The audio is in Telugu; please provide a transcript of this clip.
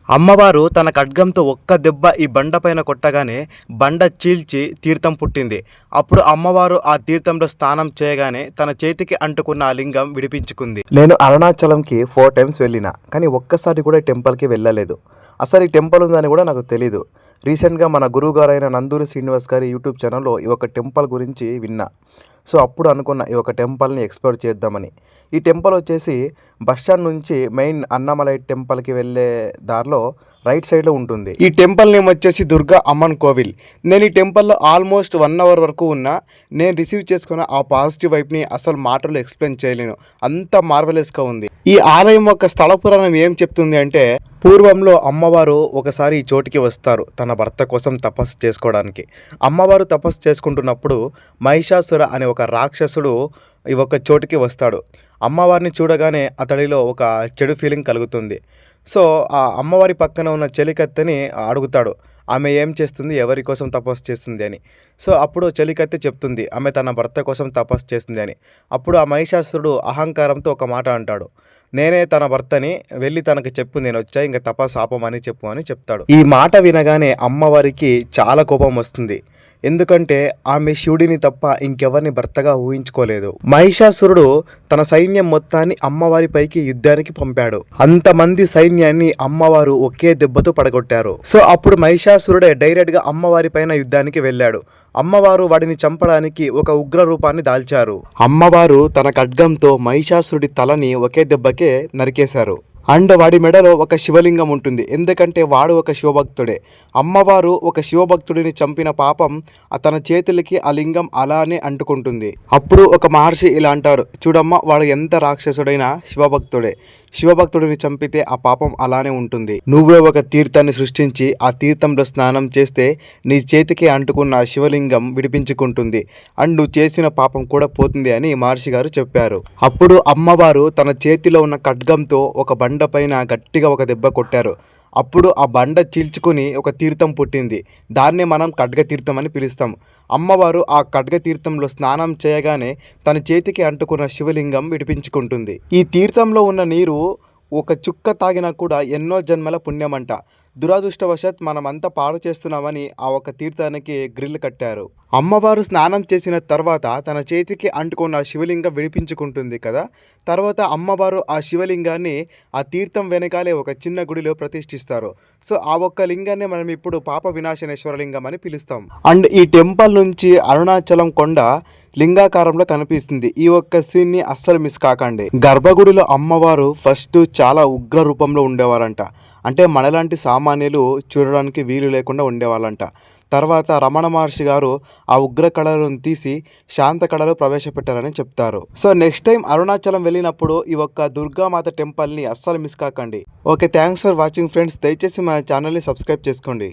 అమ్మవారు తన ఖడ్గంతో ఒక్క దెబ్బ ఈ బండపైన కొట్టగానే బండ చీల్చి తీర్థం పుట్టింది. అప్పుడు అమ్మవారు ఆ తీర్థంలో స్నానం చేయగానే తన చేతికి అంటుకున్న ఆ లింగం విడిపించుకుంది. నేను అరుణాచలంకి 4 టైమ్స్ వెళ్ళిన, కానీ ఒక్కసారి కూడా ఈ టెంపుల్కి వెళ్ళలేదు. అసలు ఈ టెంపుల్ ఉందని కూడా నాకు తెలీదు. రీసెంట్గా మన గురువు గారైన నందూరి శ్రీనివాస్ గారి యూట్యూబ్ ఛానల్లో ఈ ఒక టెంపుల్ గురించి విన్నా. సో అప్పుడు అనుకున్న ఈ ఒక టెంపుల్ని ఎక్స్ప్లోర్ చేద్దామని. ఈ టెంపుల్ వచ్చేసి బస్టాండ్ నుంచి మెయిన్ అన్నమలై టెంపుల్కి వెళ్ళే దారిలో రైట్ సైడ్లో ఉంటుంది. ఈ టెంపుల్ నేమ్ వచ్చేసి దుర్గా అమ్మన్ కోవిల్. నేను ఈ టెంపుల్లో ఆల్మోస్ట్ 1 అవర్ వరకు ఉన్నా. నేను రిసీవ్ చేసుకున్న ఆ పాజిటివ్ వైబ్ని అసలు మాటల్లో ఎక్స్ప్లెయిన్ చేయలేను, అంత మార్వెలస్గా ఉంది. ఈ ఆలయం యొక్క స్థల పురాణం ఏం చెప్తుంది అంటే, పూర్వంలో అమ్మవారు ఒకసారి ఈ చోటికి వస్తారు తన భర్త కోసం తపస్సు చేసుకోవడానికి. అమ్మవారు తపస్సు చేసుకుంటున్నప్పుడు మహిషాసుర అనే ఒక రాక్షసుడు ఈ ఒక చోటికి వస్తాడు. అమ్మవారిని చూడగానే అతడిలో ఒక చెడు ఫీలింగ్ కలుగుతుంది. సో ఆ అమ్మవారి పక్కన ఉన్న చెలికత్తెని అడుగుతాడు, ఆమె ఏం చేస్తుంది, ఎవరి కోసం తపస్సు చేస్తుంది అని. సో అప్పుడు చెలికత్తె చెప్తుంది ఆమె తన భర్త కోసం తపస్సు చేస్తుంది అని. అప్పుడు ఆ మహిషాసురుడు అహంకారంతో ఒక మాట అంటాడు, నేనే తన భర్తని, వెళ్ళి తనకి చెప్పు నేను వచ్చా, ఇంకా తపస్సు ఆపమని చెప్పు అని చెప్తాడు. ఈ మాట వినగానే అమ్మవారికి చాలా కోపం వస్తుంది. ఎందుకంటే ఆమె శివుడిని తప్ప ఇంకెవరిని భర్తగా ఊహించుకోలేదు. మహిషాసురుడు తన సైన్యం మొత్తాన్ని అమ్మవారి పైకి యుద్ధానికి పంపాడు. అంతమంది సైన్యాన్ని అమ్మవారు ఒకే దెబ్బతో పడగొట్టారు. సో అప్పుడు మహిషాసురుడే డైరెక్ట్ గా అమ్మవారి పైన యుద్ధానికి వెళ్ళాడు. అమ్మవారు వాడిని చంపడానికి ఒక ఉగ్ర రూపాన్ని దాల్చారు. అమ్మవారు తన ఖడ్గంతో మహిషాసురుడి తలని ఒకే దెబ్బకే నరికేశారు. అండ్ వాడి మెడలో ఒక శివలింగం ఉంటుంది, ఎందుకంటే వాడు ఒక శివభక్తుడే. అమ్మవారు ఒక శివభక్తుడిని చంపిన పాపం తన చేతులకి ఆ లింగం అలానే అంటుకుంటుంది. అప్పుడు ఒక మహర్షి ఇలా అంటారు, చూడమ్మ వాడు ఎంత రాక్షసుడైనా శివభక్తుడే, శివభక్తుడిని చంపితే ఆ పాపం అలానే ఉంటుంది. నువ్వే ఒక తీర్థాన్ని సృష్టించి ఆ తీర్థంలో స్నానం చేస్తే నీ చేతికి అంటుకున్న ఆ శివలింగం విడిపించుకుంటుంది అండ్ నువ్వు చేసిన పాపం కూడా పోతుంది అని మహర్షి గారు చెప్పారు. అప్పుడు అమ్మవారు తన చేతిలో ఉన్న ఖడ్గంతో ఒక బండ పైన గట్టిగా ఒక దెబ్బ కొట్టారు. అప్పుడు ఆ బండ చీల్చుకుని ఒక తీర్థం పుట్టింది. దాన్నే మనం ఖడ్గ తీర్థం అని పిలుస్తాం. అమ్మవారు ఆ ఖడ్గ తీర్థంలో స్నానం చేయగానే తన చేతికి అంటుకున్న శివలింగం విడిపించుకుంటుంది. ఈ తీర్థంలో ఉన్న నీరు ఒక చుక్క తాగినా కూడా ఎన్నో జన్మల పుణ్యమంట. దురదృష్టవశాత్ మనమంతా పాడు చేస్తున్నామని ఆ ఒక తీర్థానికి గ్రిల్ కట్టారు. అమ్మవారు స్నానం చేసిన తర్వాత తన చేతికి అంటుకున్న శివలింగం విడిపించుకుంటుంది కదా. తర్వాత అమ్మవారు ఆ శివలింగాన్ని ఆ తీర్థం వెనకాలే ఒక చిన్న గుడిలో ప్రతిష్ఠిస్తారు. సో ఆ ఒక్క లింగాన్ని మనం ఇప్పుడు పాప వినాశనేశ్వర లింగం అని పిలుస్తాం. అండ్ ఈ టెంపుల్ నుంచి అరుణాచలం కొండ లింగాకారంలో కనిపిస్తుంది. ఈ ఒక్క సీన్ ని అస్సలు మిస్ కాకండి. గర్భగుడిలో అమ్మవారు ఫస్ట్ చాలా ఉగ్ర రూపంలో ఉండేవారంట, అంటే మనలాంటి సామాన్యులు చూడడానికి వీలు లేకుండా ఉండేవాళ్ళంట. తర్వాత రమణ మహర్షి గారు ఆ ఉగ్ర కళలను తీసి శాంత కళలు ప్రవేశపెట్టారని చెప్తారు. సో నెక్స్ట్ టైం అరుణాచలం వెళ్ళినప్పుడు ఈ ఒక్క దుర్గామాత టెంపుల్ని అస్సలు మిస్ కాకండి. Okay, thanks for watching friends. దయచేసి మా ఛానల్ని సబ్స్క్రైబ్ చేసుకోండి.